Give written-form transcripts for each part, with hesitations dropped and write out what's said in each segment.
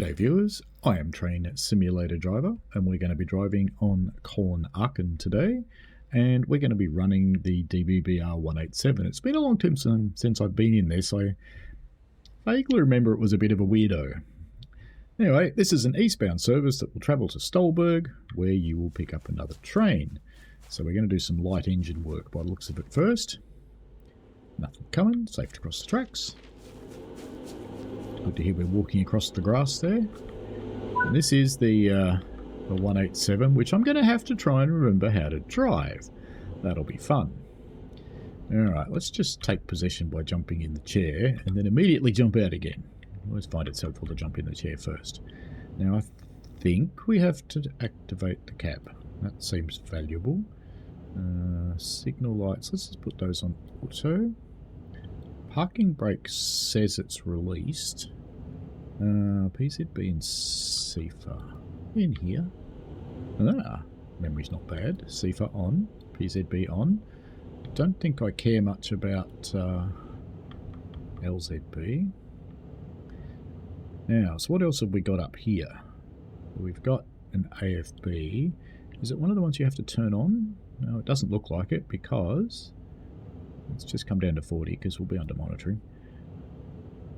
G'day viewers, I am Train Simulator Driver and we're going to be driving on Koln, Aachen today, and we're going to be running the DBBR 187. It's been a long time since I've been in this. I vaguely remember it was a bit of a weirdo. Anyway, this is an eastbound service that will travel to Stolberg, where you will pick up another train. So we're going to do some light engine work by the looks of it first. Nothing coming, safe to cross the tracks. Good to hear we're walking across the grass there. And this is the 187, which I'm going to have to try and remember how to drive. That'll be fun. Alright, let's just take possession by jumping in the chair and then immediately jump out again. I always find it helpful to jump in the chair first. Now I think we have to activate the cab. That seems valuable. Signal lights, let's just put those on auto. Parking brake says it's released. PZB and CIFA in here. Memory's not bad. CIFA on, PZB on. Don't think I care much about LZB. Now, so what else have we got up here? We've got an AFB. Is it one of the ones you have to turn on? No, it doesn't look like it because... Let's just come down to 40 because we'll be under monitoring.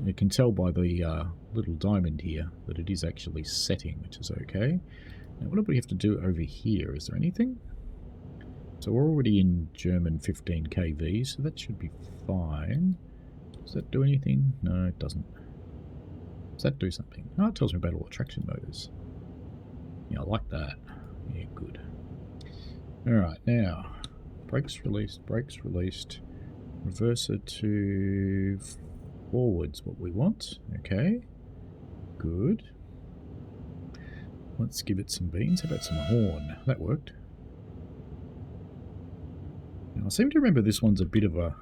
You can tell by the little diamond here that it is actually setting, which is okay. Now, what do we have to do over here? Is there anything? So we're already in German 15 kV, so that should be fine. Does that do anything? No, it doesn't. Does that do something? Oh, it tells me about all the traction motors. Yeah, I like that. Yeah, good. Alright, now, brakes released, reverser to forwards, what we want. Okay, good. Let's give it some beans. How about some horn? That worked. Now, I seem to remember this one's a bit of a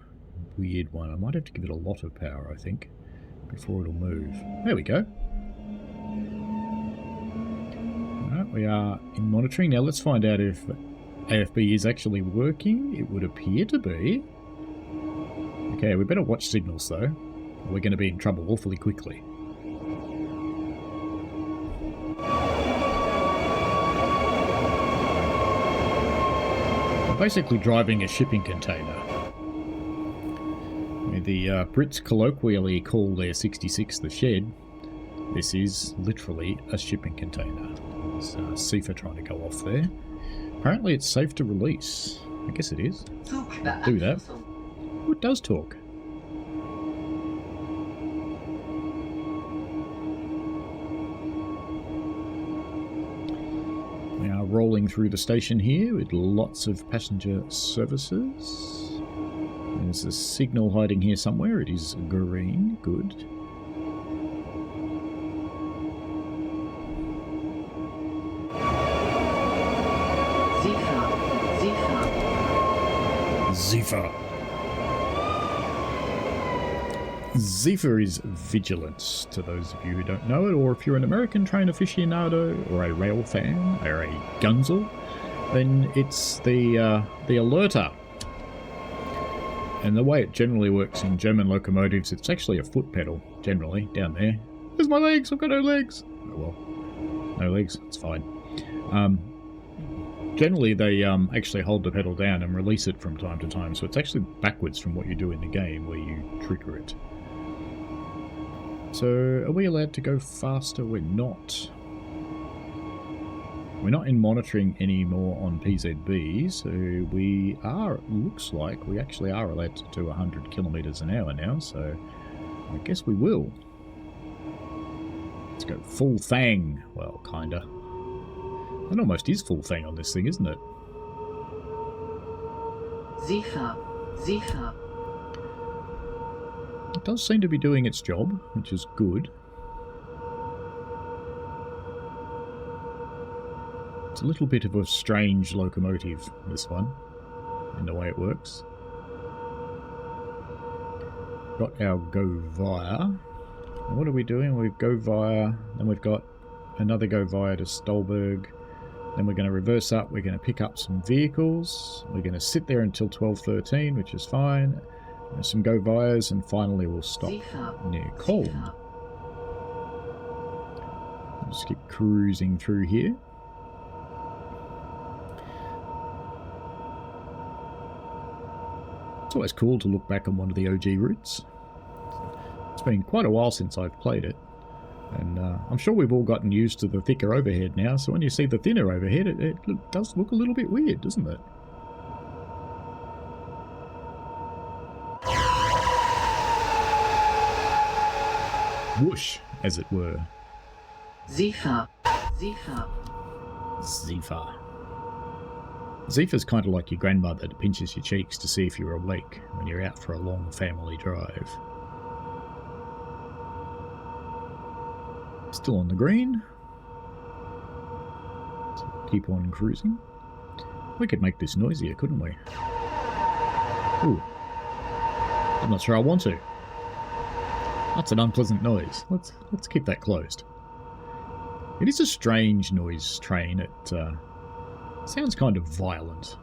weird one. I might have to give it a lot of power, I think, before it'll move. There we go. Alright, we are in monitoring. Now let's find out if AFB is actually working. It would appear to be. Okay, we better watch signals though. We're going to be in trouble awfully quickly. We're basically driving a shipping container. The Brits colloquially call their 66 the shed. This is literally a shipping container. There's CIFA trying to go off there. Apparently it's safe to release. I guess it is. Do that. Oh, it does talk. We are rolling through the station here with lots of passenger services. There's a signal hiding here somewhere. It is green. Good. Zifa. Zifa is vigilance, to those of you who don't know it, or if you're an American train aficionado, or a rail fan, or a gunzel, then it's the alerter. And the way it generally works in German locomotives, it's actually a foot pedal, generally, down there. Where's my legs? I've got no legs. Oh well, no legs, it's fine. Generally, they actually hold the pedal down and release it from time to time, so it's actually backwards from what you do in the game, where you trigger it. So, are we allowed to go faster? We're not. We're not in monitoring anymore on PZB, so we are, looks like, we actually are allowed to do 100 kilometers an hour now, so I guess we will. Let's go full thang. Well, kinda. That almost is full thing on this thing, isn't it? Zifa. It does seem to be doing its job, which is good. It's a little bit of a strange locomotive, this one, in the way it works. Got our go via. And what are we doing? We go via, then we've got another go via to Stolberg. Then we're going to reverse up, we're going to pick up some vehicles, we're going to sit there until 12:13, which is fine. There's some go vias, and finally we'll stop near Koln. Just keep cruising through here. It's always cool to look back on one of the OG routes. It's been quite a while since I've played it, and I'm sure we've all gotten used to the thicker overhead now, so when you see the thinner overhead, it does look a little bit weird, doesn't it? Whoosh, as it were. Zifa. Zifa. Zifa. Zifa's kind of like your grandmother that pinches your cheeks to see if you're awake when you're out for a long family drive. Still on the green. So keep on cruising. We could make this noisier, couldn't we? Ooh. I'm not sure I want to. That's an unpleasant noise. Let's keep that closed. It is a strange noise train. It sounds kind of violent.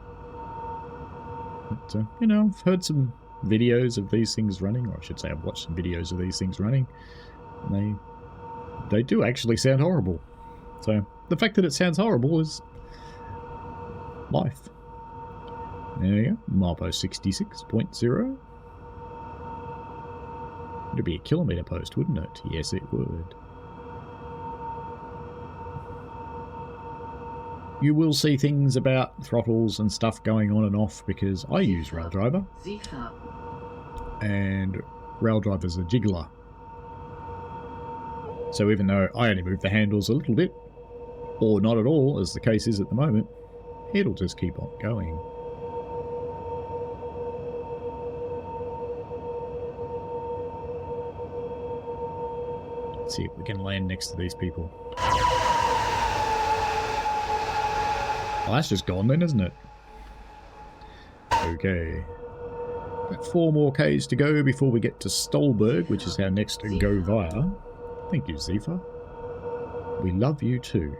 But, you know, I've heard some videos of these things running, or I should say I've watched some videos of these things running, and they do actually sound horrible. So the fact that it sounds horrible is life. There you go, milepost 66.0. It'd be a kilometre post, wouldn't it? Yes, it would. You will see things about throttles and stuff going on and off because I use Raildriver. And Raildriver's a jiggler. So even though I only move the handles a little bit, or not at all, as the case is at the moment, it'll just keep on going. Let's see if we can land next to these people. Well, that's just gone then, isn't it? Okay. About 4 more Ks to go before we get to Stolberg, which is our next go via. Thank you, Zifa. We love you too.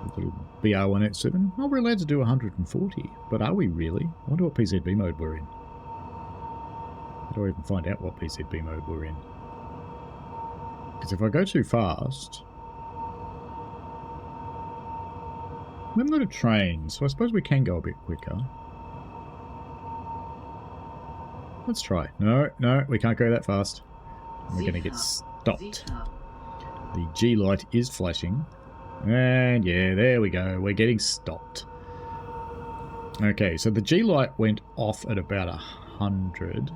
A little BR187. Oh, we're allowed to do 140, but are we really? I wonder what PZB mode we're in. How do I even find out what PZB mode we're in? Because if I go too fast... We haven't got a train, so I suppose we can go a bit quicker. Let's try. No, we can't go that fast. We're going to get stopped. The G light is flashing. And yeah, there we go. We're getting stopped. Okay, so the G light went off at about 100.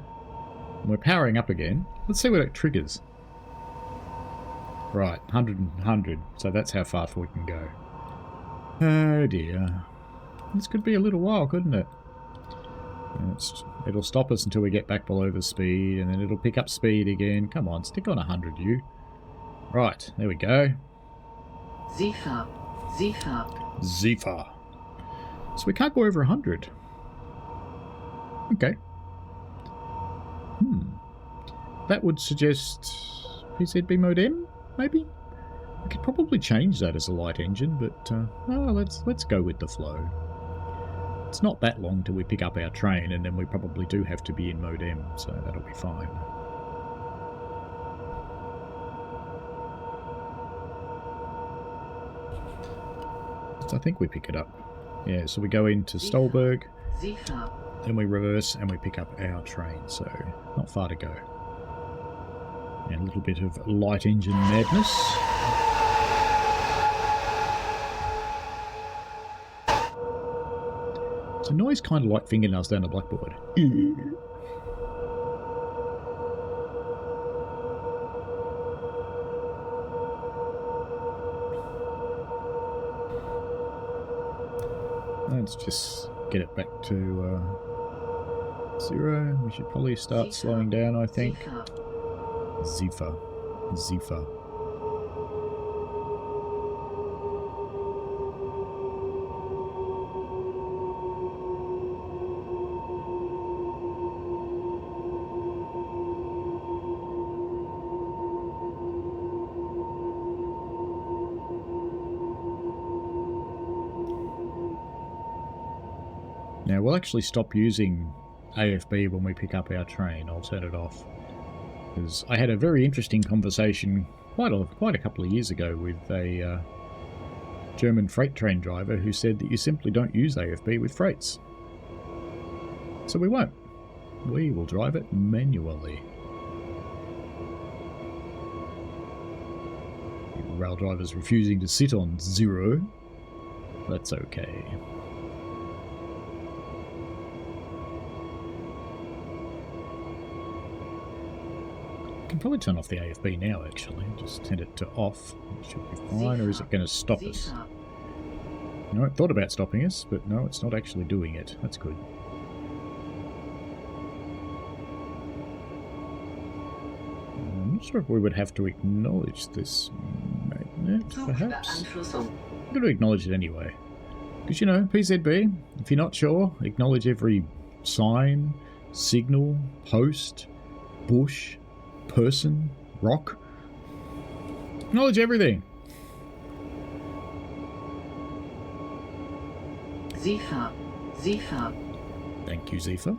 We're powering up again. Let's see what it triggers. Right, 100 and 100. So that's how fast we can go. Oh dear. This could be a little while, couldn't it? It'll stop us until we get back below the speed, and then it'll pick up speed again. Come on, stick on 100, you. Right, there we go. Zifa. Zifa. Zifa. So we can't go over 100. Okay. That would suggest PZB mode M, maybe? I could probably change that as a light engine, but let's go with the flow. It's not that long till we pick up our train, and then we probably do have to be in mode M, so that'll be fine. So I think we pick it up. Yeah, so we go into Stolberg, then we reverse and we pick up our train, so not far to go. And a little bit of light engine madness. It's a noise kind of like fingernails down a blackboard. Let's just get it back to 0. We should probably start slowing down, I think. Zifa. Zifa. Now we'll actually stop using AFB when we pick up our train. I'll turn it off. Because I had a very interesting conversation quite a couple of years ago with a German freight train driver who said that you simply don't use AFB with freights. So we won't. We will drive it manually. Rail drivers refusing to sit on 0. That's okay. I can probably turn off the AFB now, actually. Just turn it to off. It should be fine, or is it going to stop us? No, it thought about stopping us, but no, it's not actually doing it. That's good. I'm not sure if we would have to acknowledge this magnet, perhaps. I'm going to acknowledge it anyway. Because, you know, PZB, if you're not sure, acknowledge every sign, signal, post, bush, person, rock. Acknowledge everything. Zifa. Zifa. Thank you, Zifa.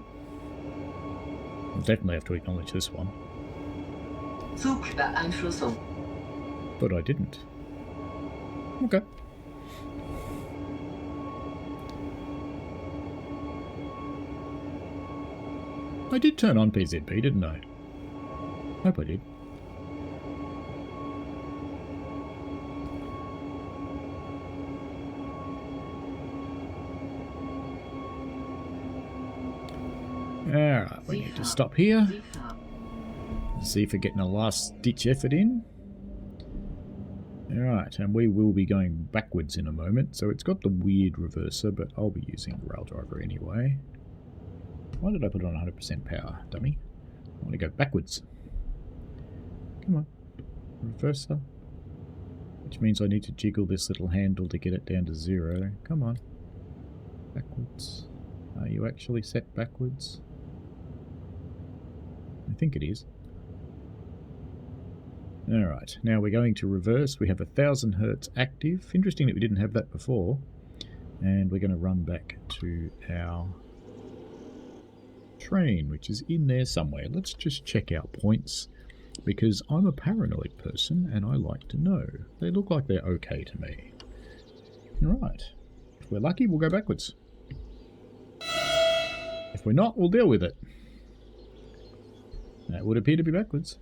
I'll definitely have to acknowledge this one. Zugbeeinflussung. But I didn't. Okay. I did turn on PZB, didn't I? Hope I did. Alright, we need to stop here. See if we're getting a last ditch effort in. Alright, and we will be going backwards in a moment. So it's got the weird reverser, but I'll be using rail driver anyway. Why did I put it on 100% power, dummy? I want to go backwards. Come on. Reverser. Which means I need to jiggle this little handle to get it down to 0. Come on. Backwards. Are you actually set backwards? I think it is. Alright, now we're going to reverse. We have 1000 Hertz active. Interesting that we didn't have that before. And we're going to run back to our train, which is in there somewhere. Let's just check our points, because I'm a paranoid person and I like to know. They look like they're okay to me. Alright, if we're lucky, we'll go backwards. If we're not, we'll deal with it. That would appear to be backwards.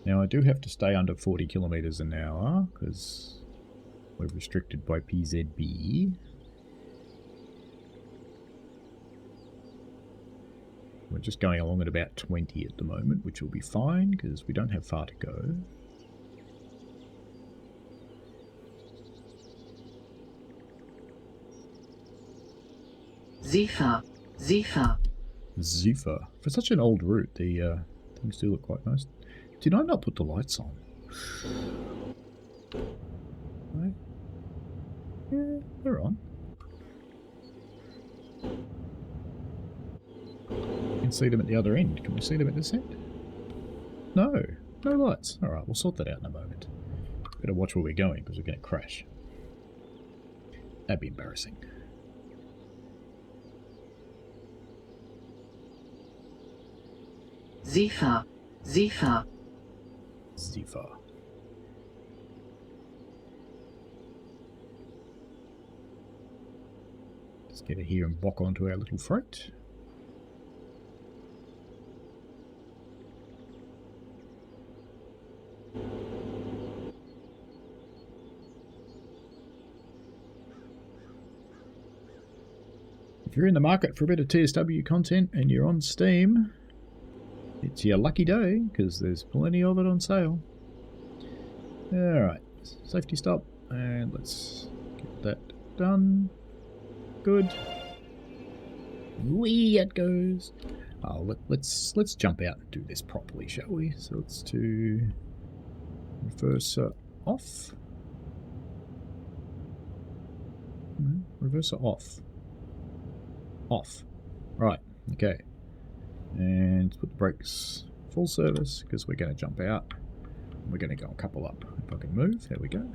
Now I do have to stay under 40 kilometers an hour because we're restricted by PZB. We're just going along at about 20 at the moment, which will be fine because we don't have far to go. Zifa. Zifa. Zifa. For such an old route, the things do look quite nice. Did I not put the lights on? Right. Yeah, they're on. You can see them at the other end. Can we see them at this end? No. No lights. Alright, we'll sort that out in a moment. Better watch where we're going because we're going to crash. That'd be embarrassing. Zifa. Zifa. Zifa. Let's get it here and walk onto our little freight. If you're in the market for a bit of TSW content and you're on Steam, it's your lucky day, because there's plenty of it on sale. Alright, safety stop, and let's get that done. Good. Whee, it goes. Oh, let's jump out and do this properly, shall we? So let's do reverser off. No, reverser off. Off. Right, okay. And put the brakes full service because we're going to jump out. We're going to go a couple up. If I can move, there we go.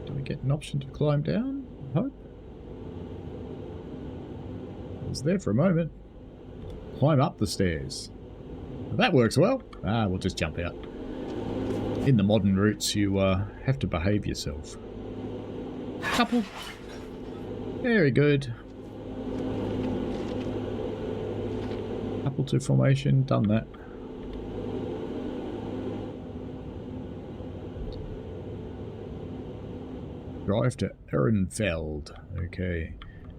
Do we get an option to climb down? I hope. I was there for a moment. Climb up the stairs. That works well. We'll just jump out. In the modern routes, you have to behave yourself. Couple. Very good. Couple to formation. Done that. Drive to Ehrenfeld. Okay.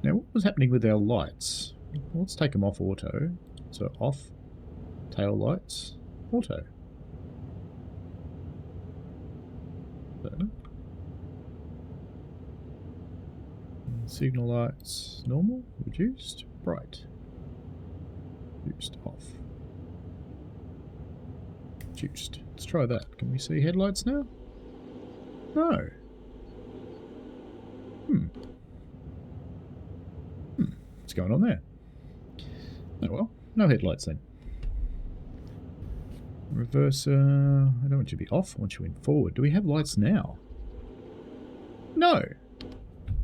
Now, what was happening with our lights? Let's take them off auto. So off. Tail lights. Auto. So. Signal lights. Normal. Reduced. Bright. Reduced. Off. Reduced. Let's try that. Can we see headlights now? No. What's going on there? Oh well, no headlights then. Reverser. I don't want you to be off. I want you in forward. Do we have lights now? No.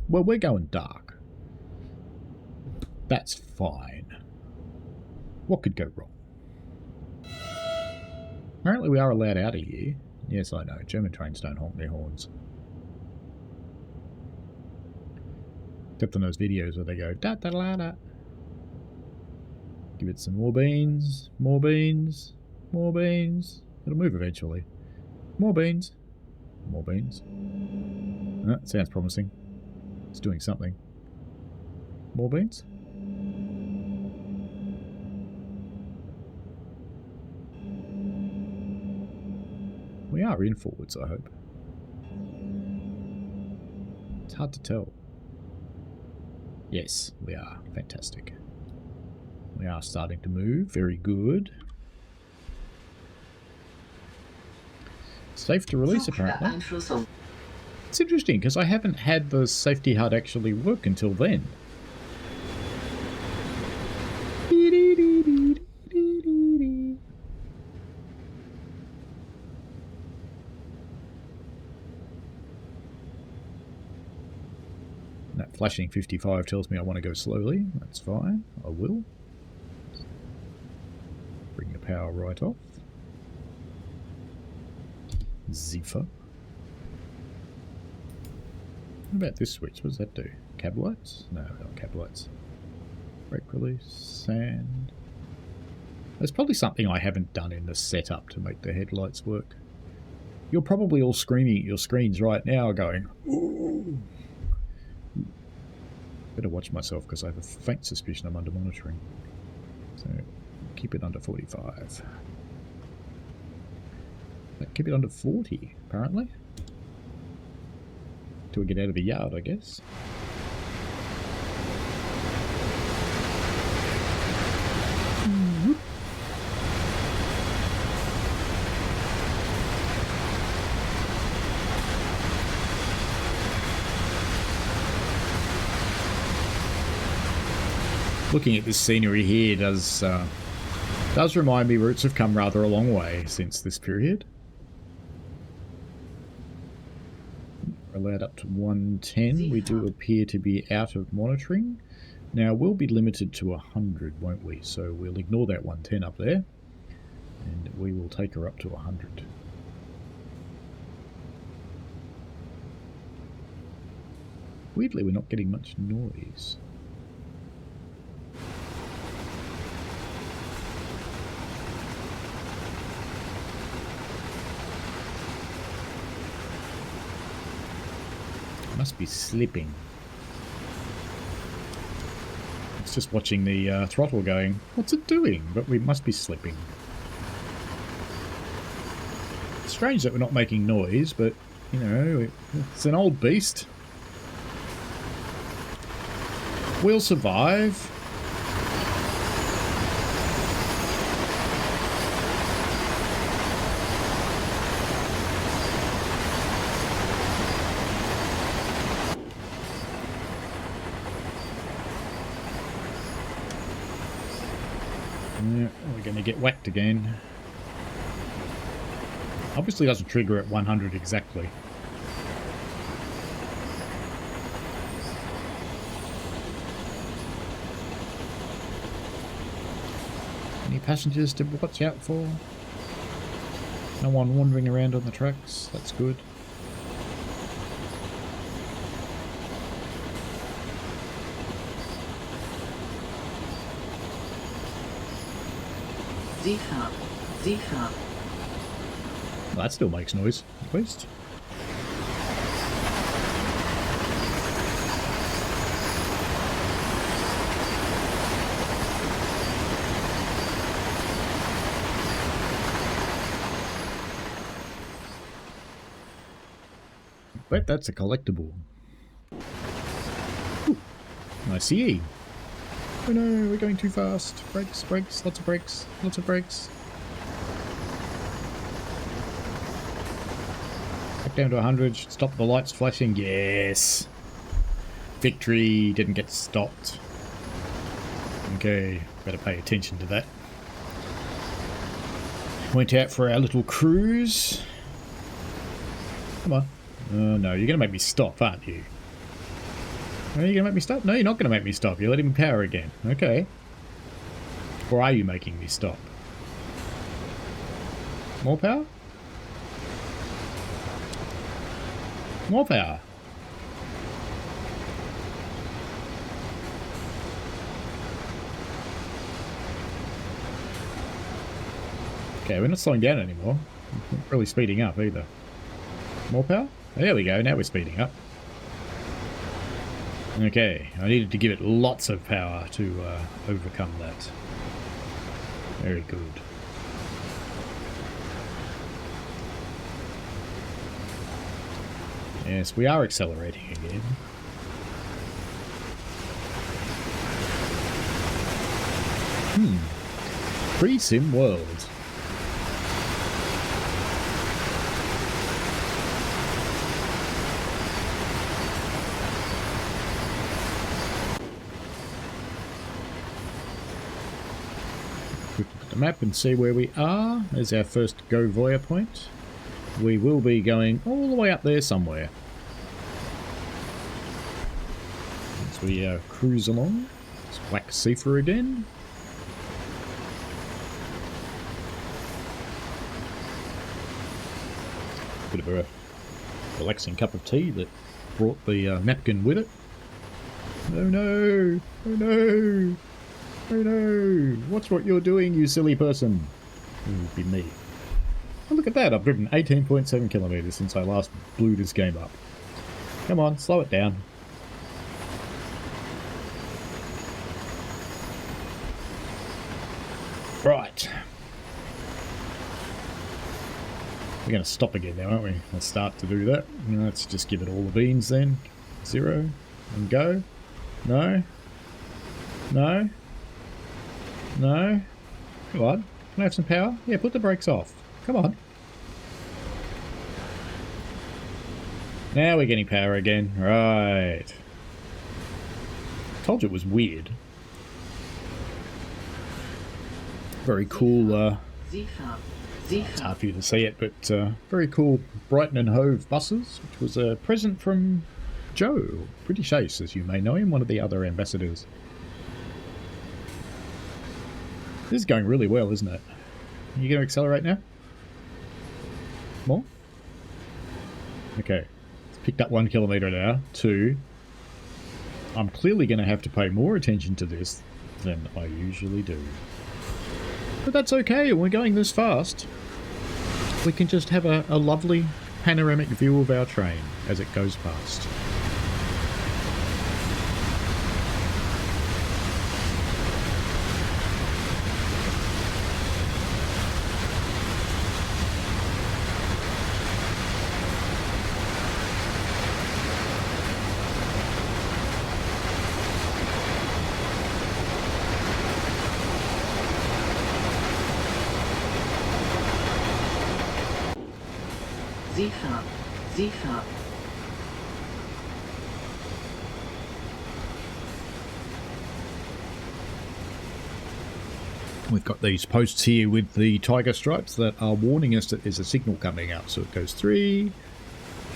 Well, we're going dark. That's fine. What could go wrong? Apparently we are allowed out of here. Yes, I know. German trains don't honk their horns. Except on those videos where they go da da da da. Give it some more beans, more beans, more beans. It'll move eventually. More beans, more beans. Sounds promising. It's doing something. More beans. We are in forwards, I hope. It's hard to tell. Yes, we are. Fantastic. We are starting to move. Very good. Safe to release, apparently. It's interesting, because I haven't had the safety HUD actually work until then. That flashing 55 tells me I want to go slowly. That's fine. I will. Bring the power right off. Ziffer. What about this switch? What does that do? Cab lights? No, not cab lights. Brake release. Sand. There's probably something I haven't done in the setup to make the headlights work. You're probably all screaming at your screens right now going, ooh. Better watch myself because I have a faint suspicion I'm under monitoring. So keep it under 45. Keep it under 40, apparently. Till we get out of the yard, I guess. Looking at this scenery here does remind me routes have come rather a long way since this period. We're allowed up to 110. We do appear to be out of monitoring. Now we'll be limited to 100, won't we? So we'll ignore that 110 up there, and we will take her up to 100. Weirdly, we're not getting much noise. Must be slipping. It's just watching the throttle going, what's it doing? But we must be slipping. It's strange that we're not making noise, but, you know, it's an old beast. We'll survive. Yeah, we're going to get whacked again. Obviously doesn't trigger at 100 exactly. passengers to watch out for. No one wandering around on the tracks. That's good. Seefahrt, Seefahrt. Well, that still makes noise, at least. Bet that's a collectible. Ooh, I see. Oh no, we're going too fast. Brakes, brakes, lots of brakes, lots of brakes. Back down to 100, stop the lights flashing. Yes! Victory, didn't get stopped. Okay, better pay attention to that. Went out for our little cruise. Come on. Oh no, you're going to make me stop, aren't you? Are you going to make me stop? No, you're not going to make me stop. You're letting me power again. Okay. Or are you making me stop? More power? More power. Okay, we're not slowing down anymore. We're not really speeding up either. More power? There we go, now we're speeding up. Okay, I needed to give it lots of power to overcome that. Very good. Yes, we are accelerating again. Pre-sim world. Quick look at the map and see where we are. There's our first Go Voya point. We will be going all the way up there somewhere. As we cruise along. Let's whack Seefer again. Bit of a relaxing cup of tea that brought the napkin with it. Oh no! Oh no! Oh no! Watch what you're doing, you silly person! It would be me. Oh, look at that! I've driven 18.7 kilometers since I last blew this game up. Come on, slow it down. Right. We're going to stop again now, aren't we? Let's start to do that. Let's just give it all the beans then. 0. And go. No. No. No. Come on. Can I have some power? Yeah, put the brakes off. Come on. Now we're getting power again. Right. Told you it was weird. Very cool, it's hard for you to see it, but very cool Brighton and Hove buses, which was a present from Joe, British Ace, as you may know him, one of the other ambassadors. This is going really well, isn't it? Are you going to accelerate now? More? Okay. It's picked up 1 kilometre an hour. 2. I'm clearly going to have to pay more attention to this than I usually do. But that's okay, we're going this fast. We can just have a lovely panoramic view of our train as it goes past. Seefahrt, Seefahrt. We've got these posts here with the tiger stripes that are warning us that there's a signal coming up. So it goes 3,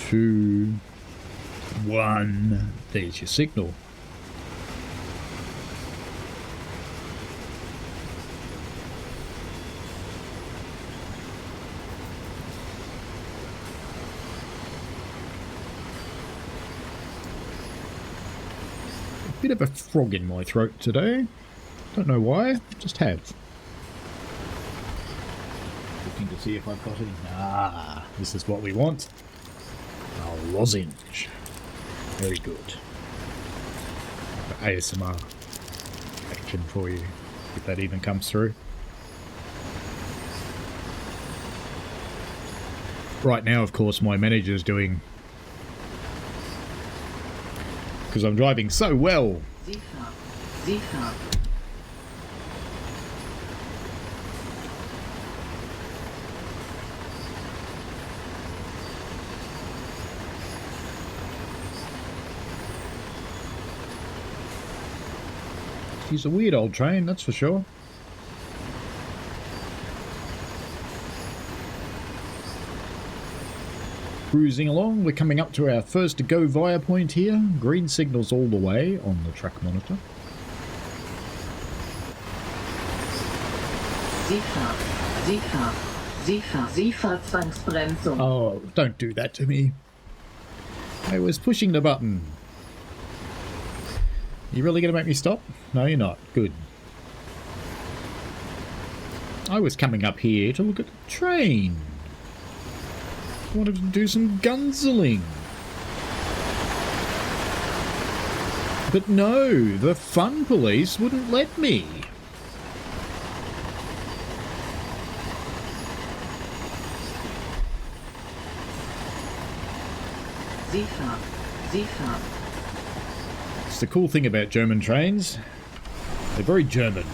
2, 1. There's your signal. Bit of a frog in my throat today. Don't know why, just have. Looking to see if I've got any. Ah, this is what we want. A lozenge. Very good. ASMR action for you, if that even comes through. Right now, of course, my manager's doing, because I'm driving so well. He's a weird old train, that's for sure. Cruising along, we're coming up to our first go via point here. Green signals all the way on the track monitor. Oh, don't do that to me. I was pushing the button. You really going to make me stop? No, you're not. Good. I was coming up here to look at the train. I wanted to do some gunsling. But no, the fun police wouldn't let me. It's the cool thing about German trains. They're very German.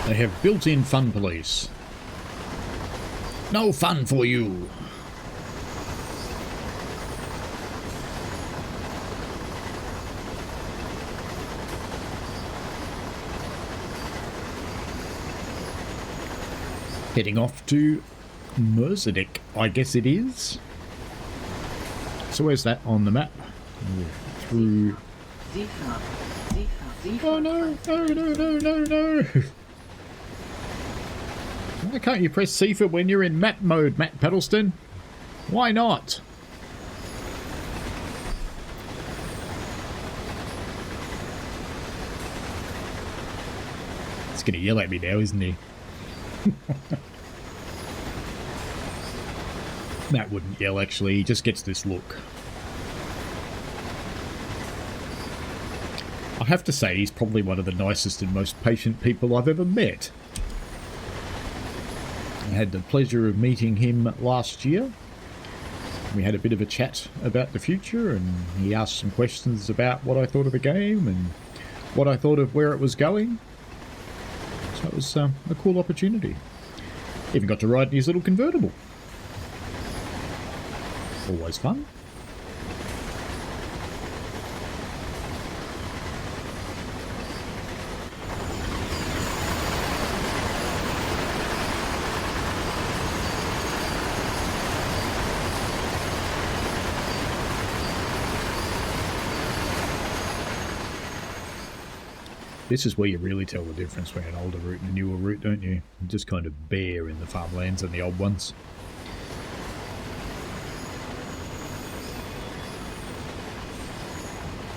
They have built-in fun police. No fun for you. Heading off to Mersedik, I guess it is. So where's that on the map? Through... Oh no, no, no, no, no, no! Why can't you press C when you're in map mode, Matt Peddleston? Why not? He's gonna yell at me now, isn't he? Matt wouldn't yell, actually. He just gets this look. I have to say, he's probably one of the nicest and most patient people I've ever met. I had the pleasure of meeting him last year. We had a bit of a chat about the future, and he asked some questions about what I thought of the game and what I thought of where it was going. So it was a cool opportunity. Even got to ride in his little convertible. Always fun. This is where you really tell the difference between an older route and a newer route, don't you? You just kind of bare in the farmlands and the old ones.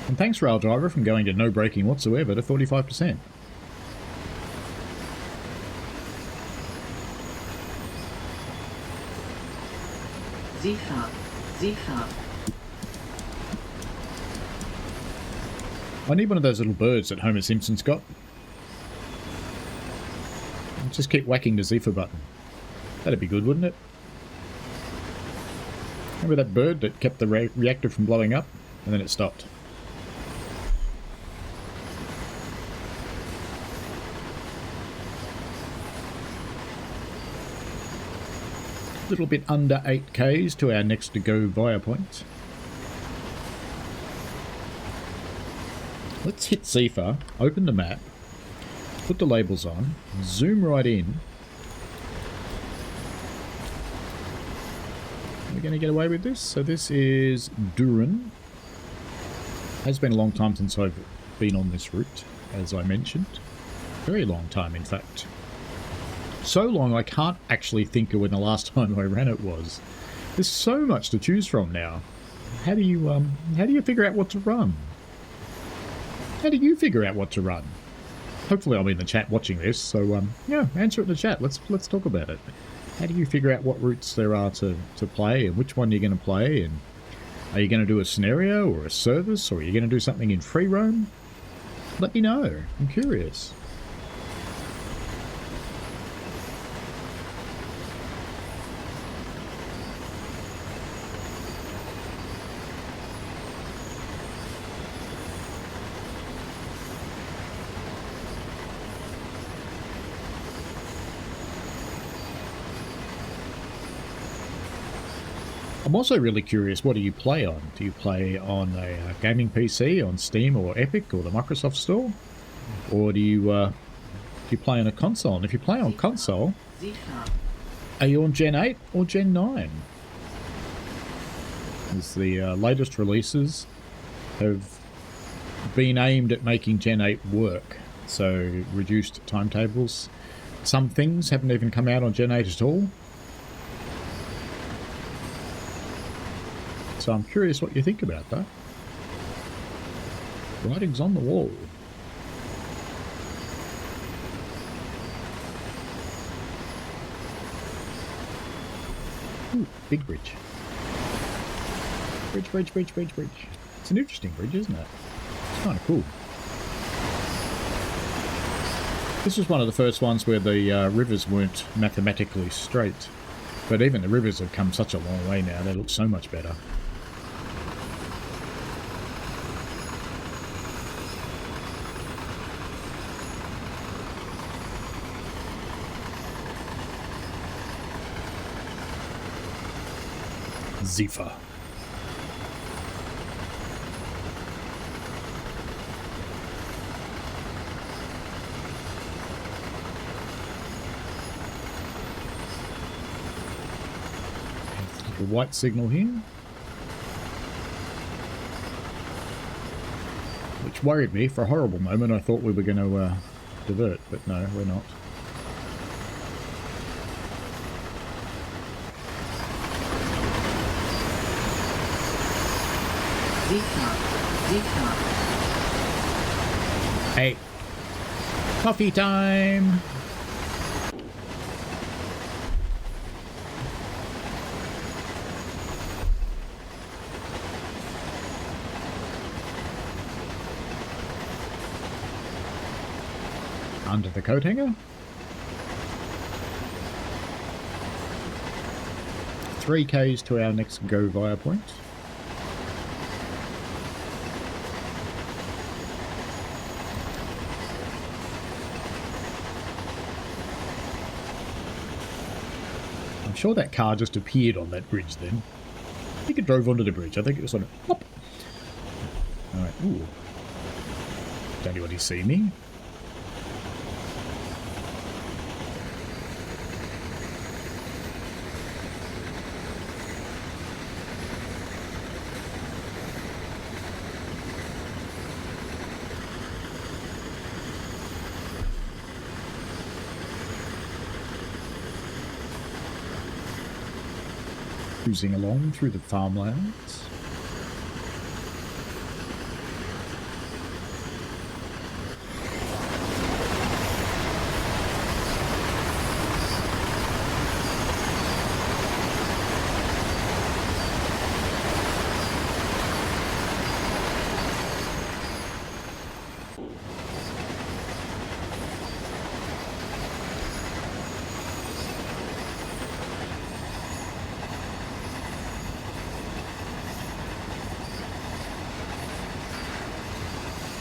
And thanks, rail driver, from going to no braking whatsoever to 45%. I need one of those little birds that Homer Simpson's got. I'll just keep whacking the Zephyr button. That'd be good, wouldn't it? Remember that bird that kept the reactor from blowing up, and then it stopped? A little bit under 8 Ks to our next to go via point. Let's hit Zephyr, open the map, put the labels on, zoom right in. We're going to get away with this. So this is Duren. Has been a long time since I've been on this route, as I mentioned. Very long time, in fact. So long I can't actually think of when the last time I ran it was. There's so much to choose from now. how do you figure out what to run? How do you figure out what to run? Hopefully I'll be in the chat watching this, so yeah, answer it in the chat. Let's talk about it. How do you figure out what routes there are to play and which one you're going to play, and are you going to do a scenario or a service, or are you going to do something in free roam? Let me know. I'm curious. I'm also really curious, what do you play on? Do you play on a gaming PC, on Steam or Epic or the Microsoft Store? Or do you play on a console? And if you play on console, are you on Gen 8 or Gen 9? As the latest releases have been aimed at making Gen 8 work. So reduced timetables. Some things haven't even come out on Gen 8 at all. So I'm curious what you think about that. Writing's on the wall. Ooh, big bridge. Bridge. It's an interesting bridge, isn't it? It's kind of cool. This was one of the first ones where the rivers weren't mathematically straight. But even the rivers have come such a long way now, they look so much better. Zifa. The white signal here, which worried me for a horrible moment. I thought we were going to divert, but no, we're not. Hey, coffee time! Under the coat hanger. 3 Ks to our next go via point. I'm sure that car just appeared on that bridge then. I think it drove onto the bridge. I think it was on a pop. Alright, ooh. Did anybody see me? Cruising along through the farmlands.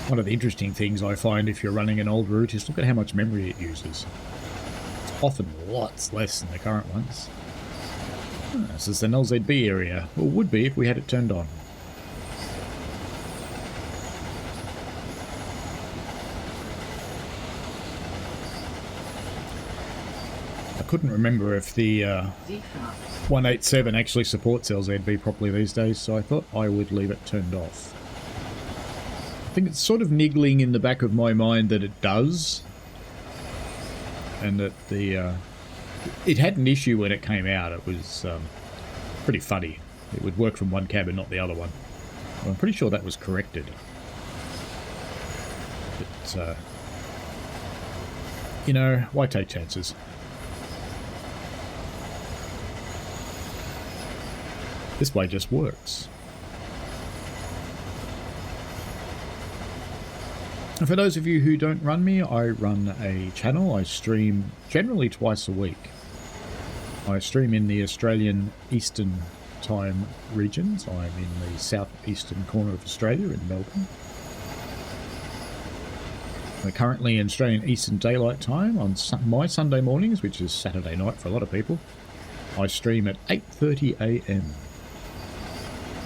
One of the interesting things I find if you're running an old route is look at how much memory it uses. It's often lots less than the current ones. This is an LZB area. Well, it would be if we had it turned on. I couldn't remember if the 187 actually supports LZB properly these days, so I thought I would leave it turned off. I think it's sort of niggling in the back of my mind that it does, and that the it had an issue when it came out. It was pretty funny. It would work from one cab and not the other one. I'm pretty sure that was corrected. But, you know, why take chances? This way just works. And for those of you who don't run me, I run a channel. I stream generally twice a week. I stream in the Australian Eastern Time regions. I'm in the southeastern corner of Australia in Melbourne. We're currently in Australian Eastern Daylight Time on my Sunday mornings, which is Saturday night for a lot of people. I stream at 8:30 AM.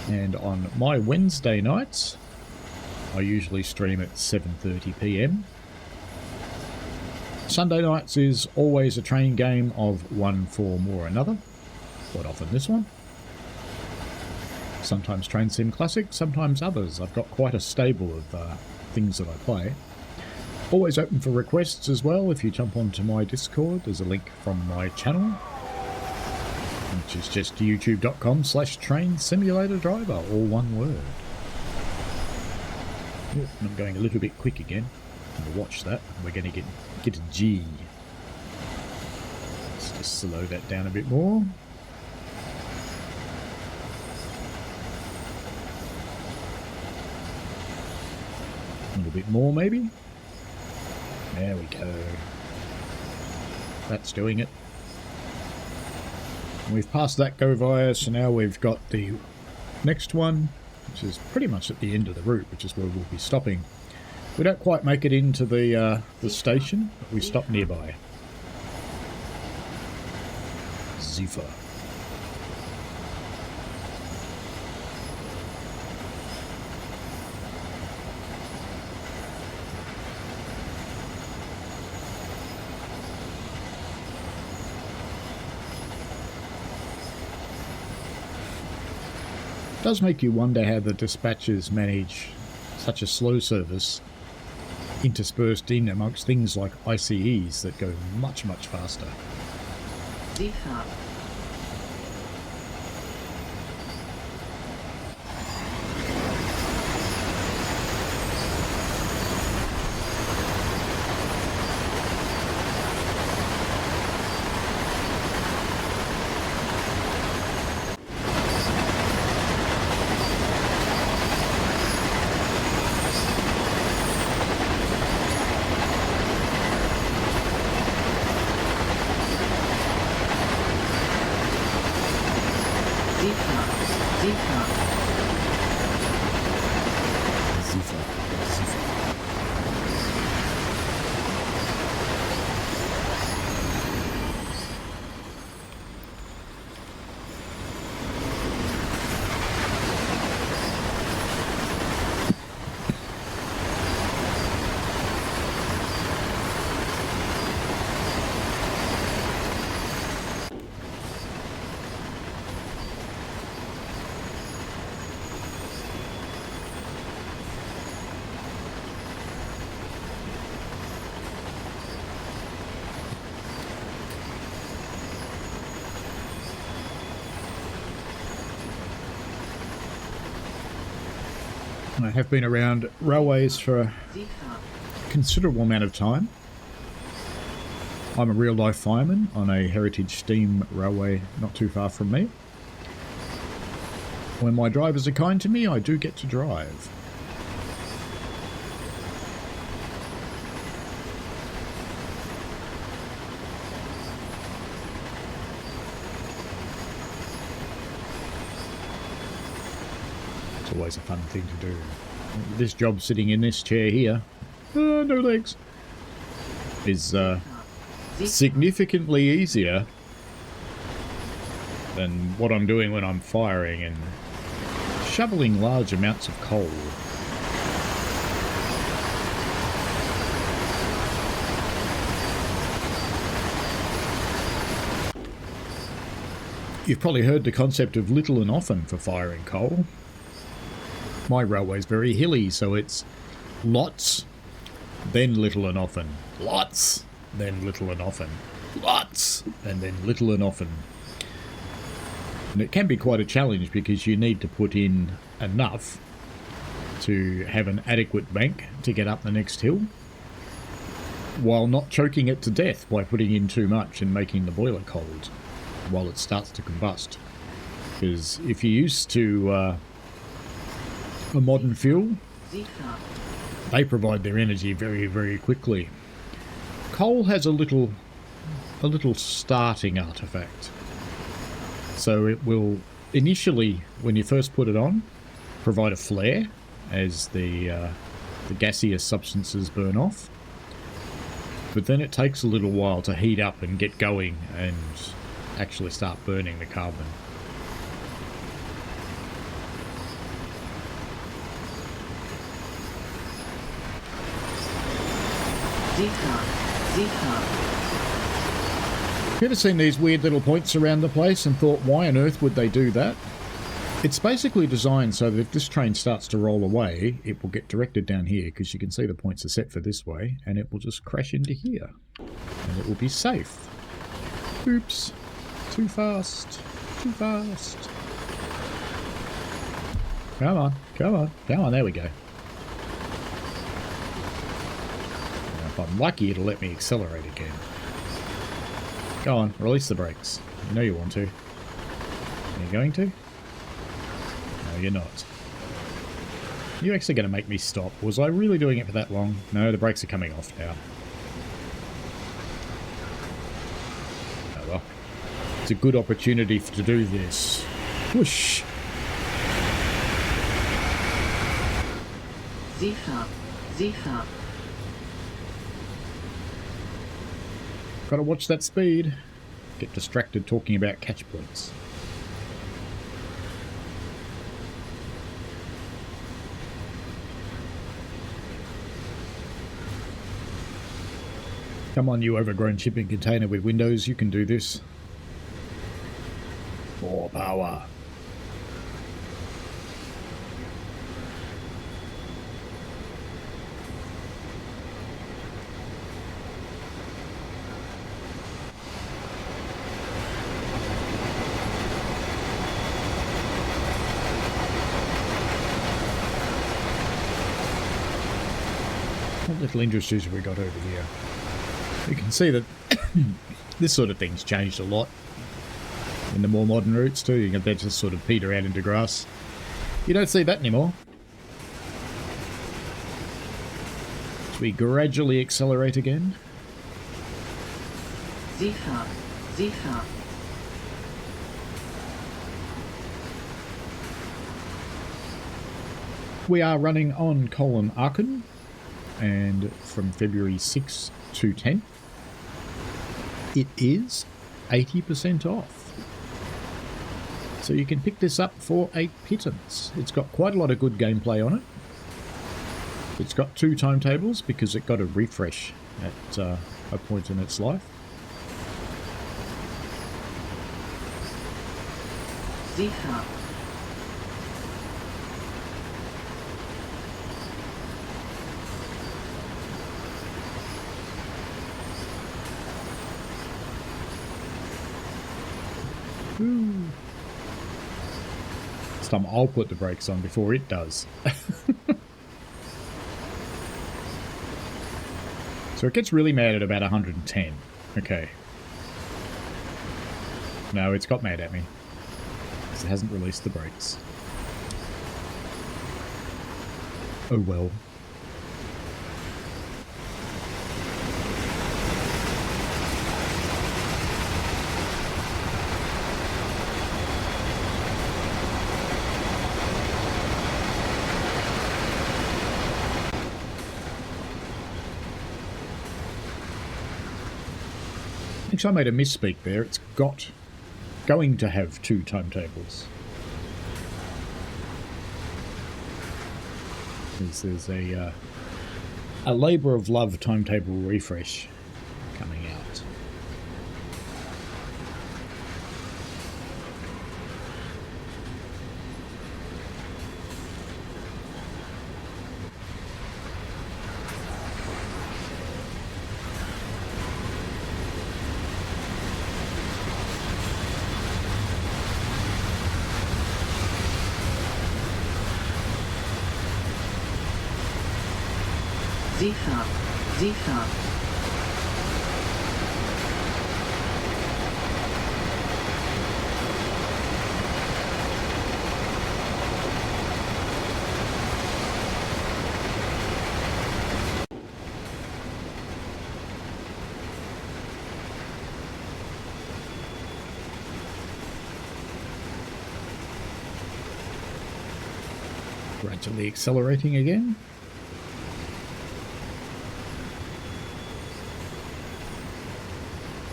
And on my Wednesday nights, I usually stream at 7:30 PM. Sunday nights is always a train game of one form or another. Quite often this one. Sometimes Train Sim Classic, sometimes others. I've got quite a stable of things that I play. Always open for requests as well. If you jump onto my Discord, there's a link from my channel, which is just youtube.com/train simulator driver, all one word. Yep, I'm going a little bit quick again. We'll watch that. We're going to get a G. Let's just slow that down a bit more. A little bit more, maybe. There we go. That's doing it. We've passed that go via, so now we've got the next one, which is pretty much at the end of the route, which is where we'll be stopping. We don't quite make it into the station, but we stop nearby. Ziffer. It does make you wonder how the dispatchers manage such a slow service interspersed in amongst things like ICEs that go much, much faster. Seefahrt. I have been around railways for a considerable amount of time. I'm a real-life fireman on a heritage steam railway not too far from me. When my drivers are kind to me, I do get to drive. Always a fun thing to do. This job sitting in this chair here, no legs, is significantly easier than what I'm doing when I'm firing and shoveling large amounts of coal. You've probably heard the concept of little and often for firing coal. My railway's very hilly, so it's lots, then little and often. Lots, then little and often. Lots, and then little and often. And it can be quite a challenge because you need to put in enough to have an adequate bank to get up the next hill, while not choking it to death by putting in too much and making the boiler cold while it starts to combust. Because if you're used to a modern fuel, they provide their energy very, very quickly. Coal has a little starting artifact. So it will initially, when you first put it on, provide a flare as the gaseous substances burn off. But then it takes a little while to heat up and get going and actually start burning the carbon. Have you ever seen these weird little points around the place and thought, why on earth would they do that? It's basically designed so that if this train starts to roll away, it will get directed down here, because you can see the points are set for this way, and it will just crash into here. And it will be safe. Oops. Too fast. Too fast. Come on. Come on. Come on. There we go. Now, if I'm lucky, it'll let me accelerate again. Go on. Release the brakes. You know you want to. Are you going to? No, you're not. You're actually going to make me stop. Was I really doing it for that long? No, the brakes are coming off now. Oh well. It's a good opportunity to do this. Whoosh! Seefahrt. Gotta watch that speed. Get distracted talking about catch points. Come on, you overgrown shipping container with windows, you can do this. More power. What little industries have we got over here? You can see that this sort of thing's changed a lot in the more modern routes too. You can they just sort of peter out into grass. You don't see that anymore. As we gradually accelerate again. Seefahrt. We are running on Koln, Aachen, and from February 6th to 10th, it is 80% off. So you can pick this up for a pittance. It's got quite a lot of good gameplay on it. It's got 2 timetables because it got a refresh at a point in its life. Seefahrt. Ooh. This time I'll put the brakes on before it does. So it gets really mad at about 110. Okay. No, it's got mad at me. Because it hasn't released the brakes. Oh well. Actually, I made a misspeak there. It's going to have 2 timetables. There's a Labour of Love timetable refresh coming out. Seefahrt, Seefahrt. Gradually accelerating again.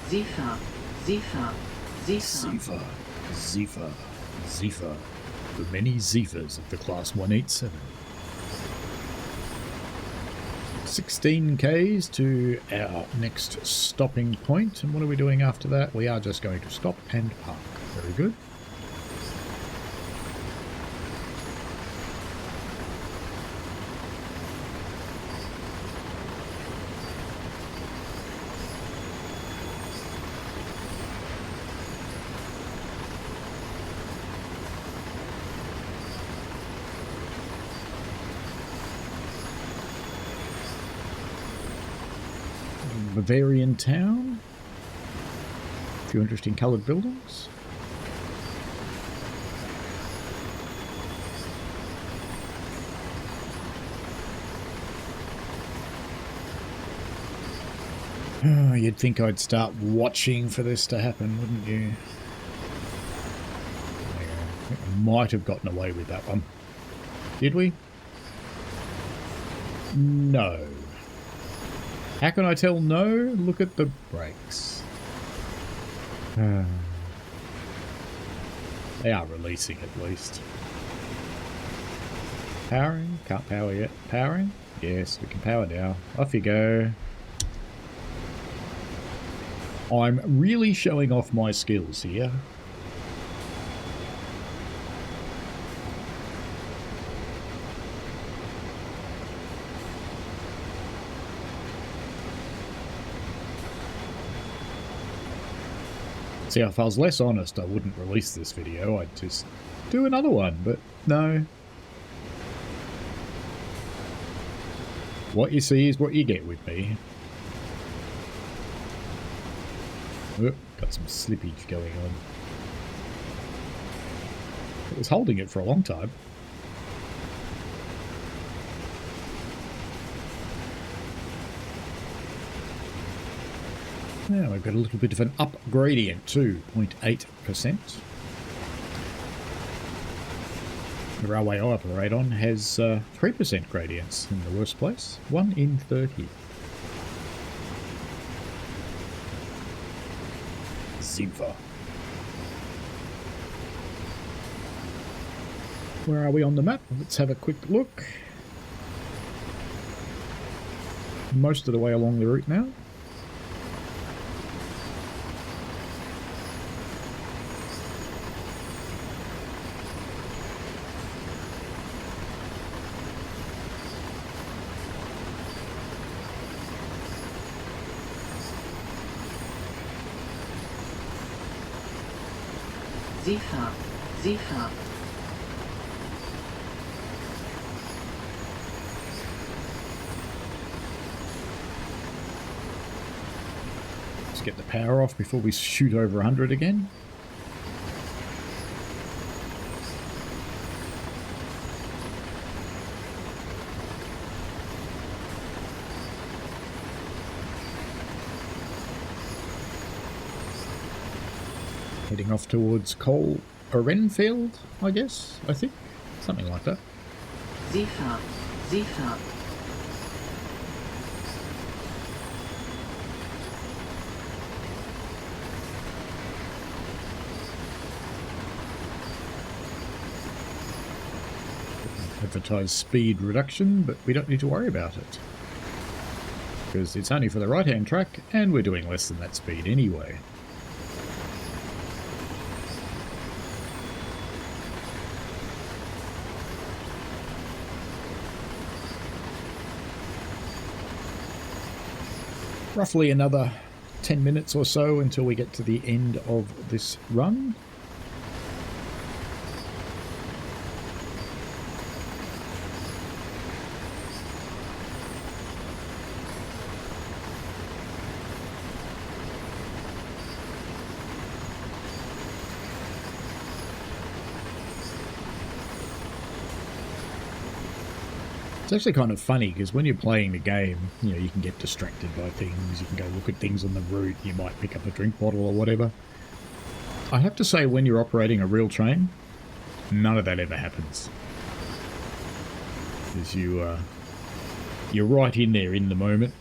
Seefahrt, Seefahrt, Seefahrt. Zephyr, Zephyr, Zephyr. The many Zephyrs of the Class 187. 16 Ks to our next stopping point. And what are we doing after that? We are just going to stop and park. Very good. Bavarian town. A few interesting coloured buildings. Oh, you'd think I'd start watching for this to happen, wouldn't you? I think I might have gotten away with that one. Did we? No. How can I tell no? Look at the brakes. They are releasing at least. Powering? Can't power yet. Powering? Yes, we can power now. Off you go. I'm really showing off my skills here. See, if I was less honest, I wouldn't release this video. I'd just do another one, but no. What you see is what you get with me. Oh, got some slippage going on. It was holding it for a long time. Now we've got a little bit of an up gradient too, 0.8%. The railway I operate on has 3% gradients in the worst place, 1 in 30. Zephyr. Where are we on the map? Let's have a quick look. Most of the way along the route now. Seefahrt, Seefahrt. Let's get the power off before we shoot over 100 again. Heading off towards Koln or Renfield, I guess, I think. Something like that. Seefahrt, Seefahrt. Advertise speed reduction, but we don't need to worry about it. Because it's only for the right-hand track, and we're doing less than that speed anyway. Roughly another 10 minutes or so until we get to the end of this run. It's actually kind of funny because when you're playing the game, you know, you can get distracted by things. You can go look at things on the route. You might pick up a drink bottle or whatever. I have to say, when you're operating a real train, none of that ever happens. Because you're right in there in the moment.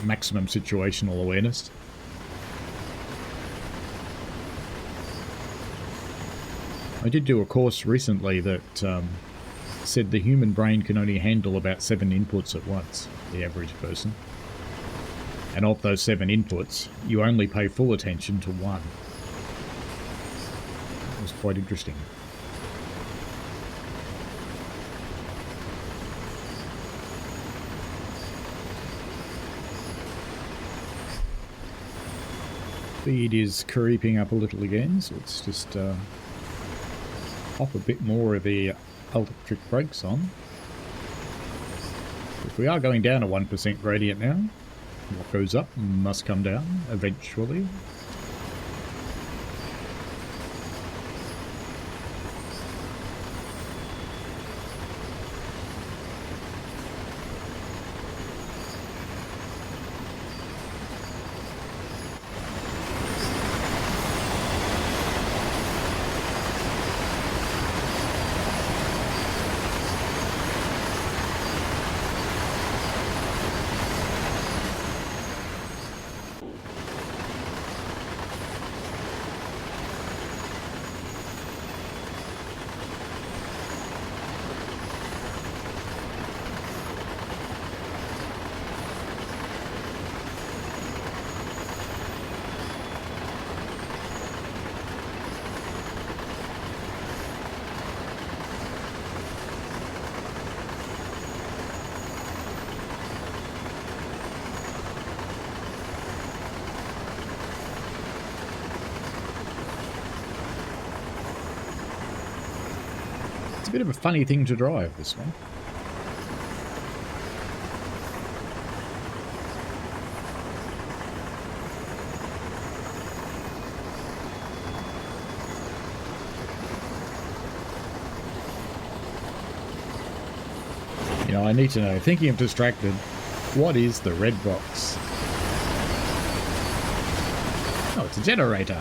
Maximum situational awareness. I did do a course recently that said the human brain can only handle about 7 inputs at once, the average person. And of those 7 inputs, you only pay full attention to 1. It was quite interesting. Speed is creeping up a little again, so let's just pop a bit more of the electric brakes on. If we are going down a 1% gradient now, what goes up must come down eventually. Bit of a funny thing to drive, this one. You know, I need to know, thinking of distracted, what is the red box? Oh, it's a generator.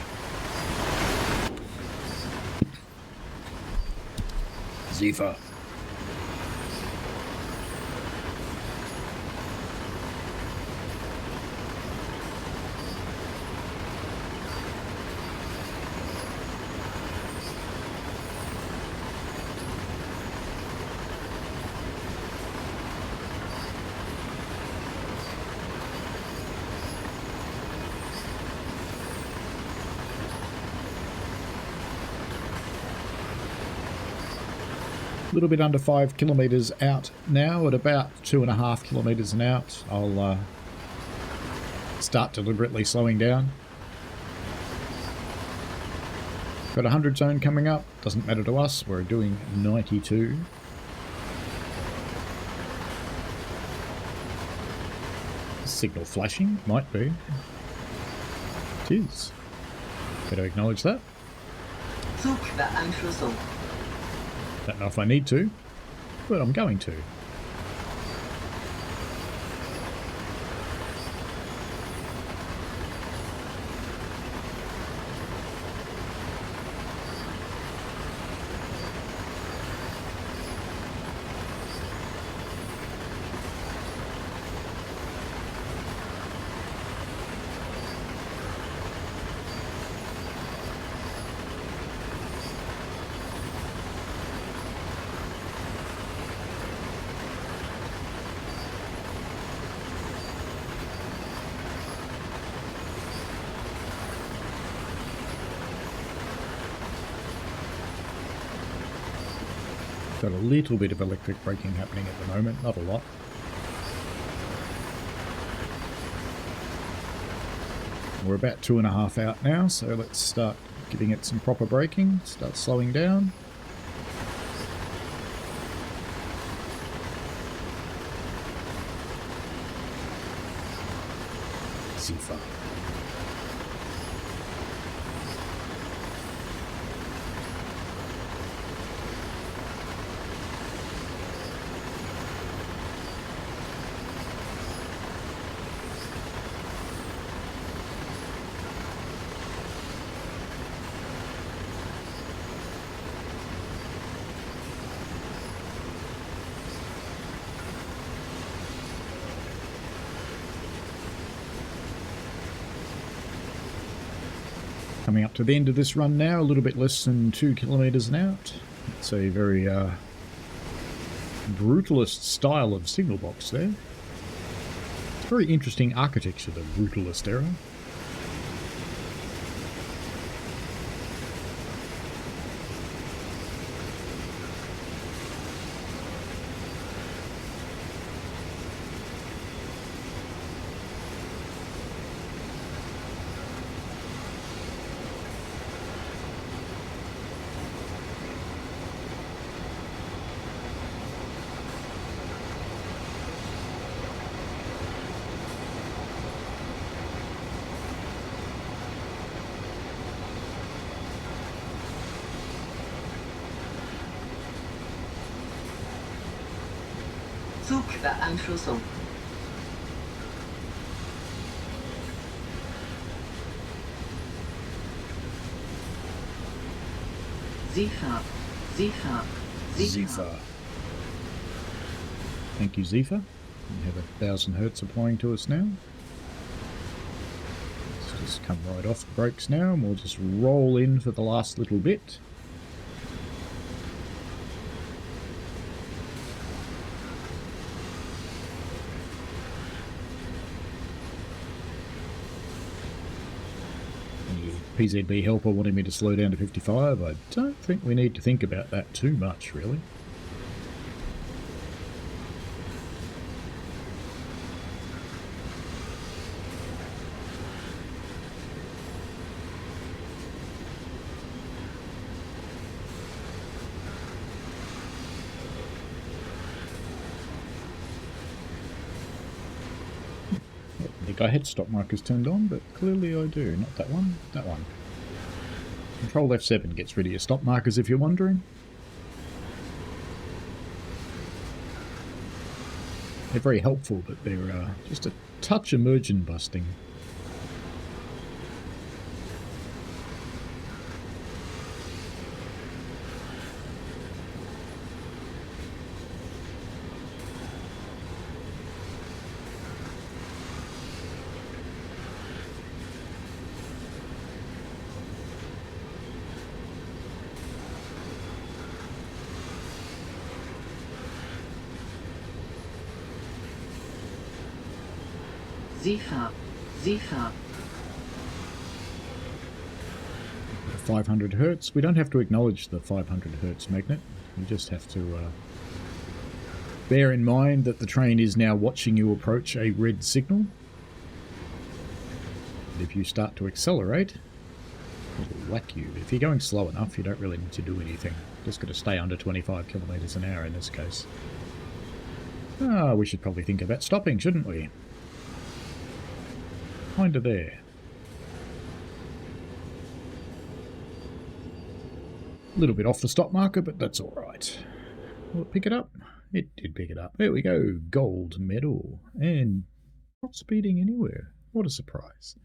Zifa. A little bit under 5 kilometres out now, at about 2.5 kilometres an hour. I'll start deliberately slowing down. Got a 100 zone coming up, doesn't matter to us, we're doing 92. Signal flashing, might be. It is. Better acknowledge that. Zugbeeinflussung. Don't know if I need to, but I'm going to. Got a little bit of electric braking happening at the moment, not a lot. We're about 2.5 out now, so let's start giving it some proper braking, start slowing down. Zifa. coming up to the end of this run now, a little bit less than 2 kilometres an hour. It's a very brutalist style of signal box there. It's very interesting architecture, the brutalist era. Zugbeanschlussung. Seefahrt, Seefahrt, Zephyr. Thank you, Zephyr. We have 1,000 hertz applying to us now. Let's just come right off the brakes now, and we'll just roll in for the last little bit. PZB helper wanted me to slow down to 55. I don't think we need to think about that too much, really. I think I had stop markers turned on, but clearly I do. Not that one, that one. Control F7 gets rid of your stop markers if you're wondering. They're very helpful, but they're just a touch immersion busting. Seefahrt, Seefahrt. 500 hertz. We don't have to acknowledge the 500 hertz magnet. We just have to bear in mind that the train is now watching you approach a red signal. And if you start to accelerate, it'll whack you. If you're going slow enough, you don't really need to do anything. Just got to stay under 25 kilometres an hour in this case. Ah, we should probably think about stopping, shouldn't we? Kinda there. A little bit off the stop marker, but that's alright. Will it pick it up? It did pick it up. There we go. Gold medal. And not speeding anywhere. What a surprise.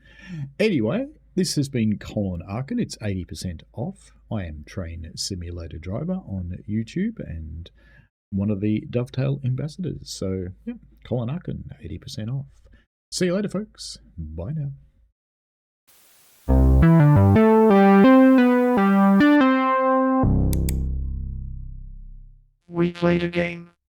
Anyway, this has been Koln, Aachen. It's 80% off. I am Train Simulator Driver on YouTube and one of the Dovetail ambassadors. So, yeah, Koln, Aachen, 80% off. See you later, folks. Bye now. We played a game.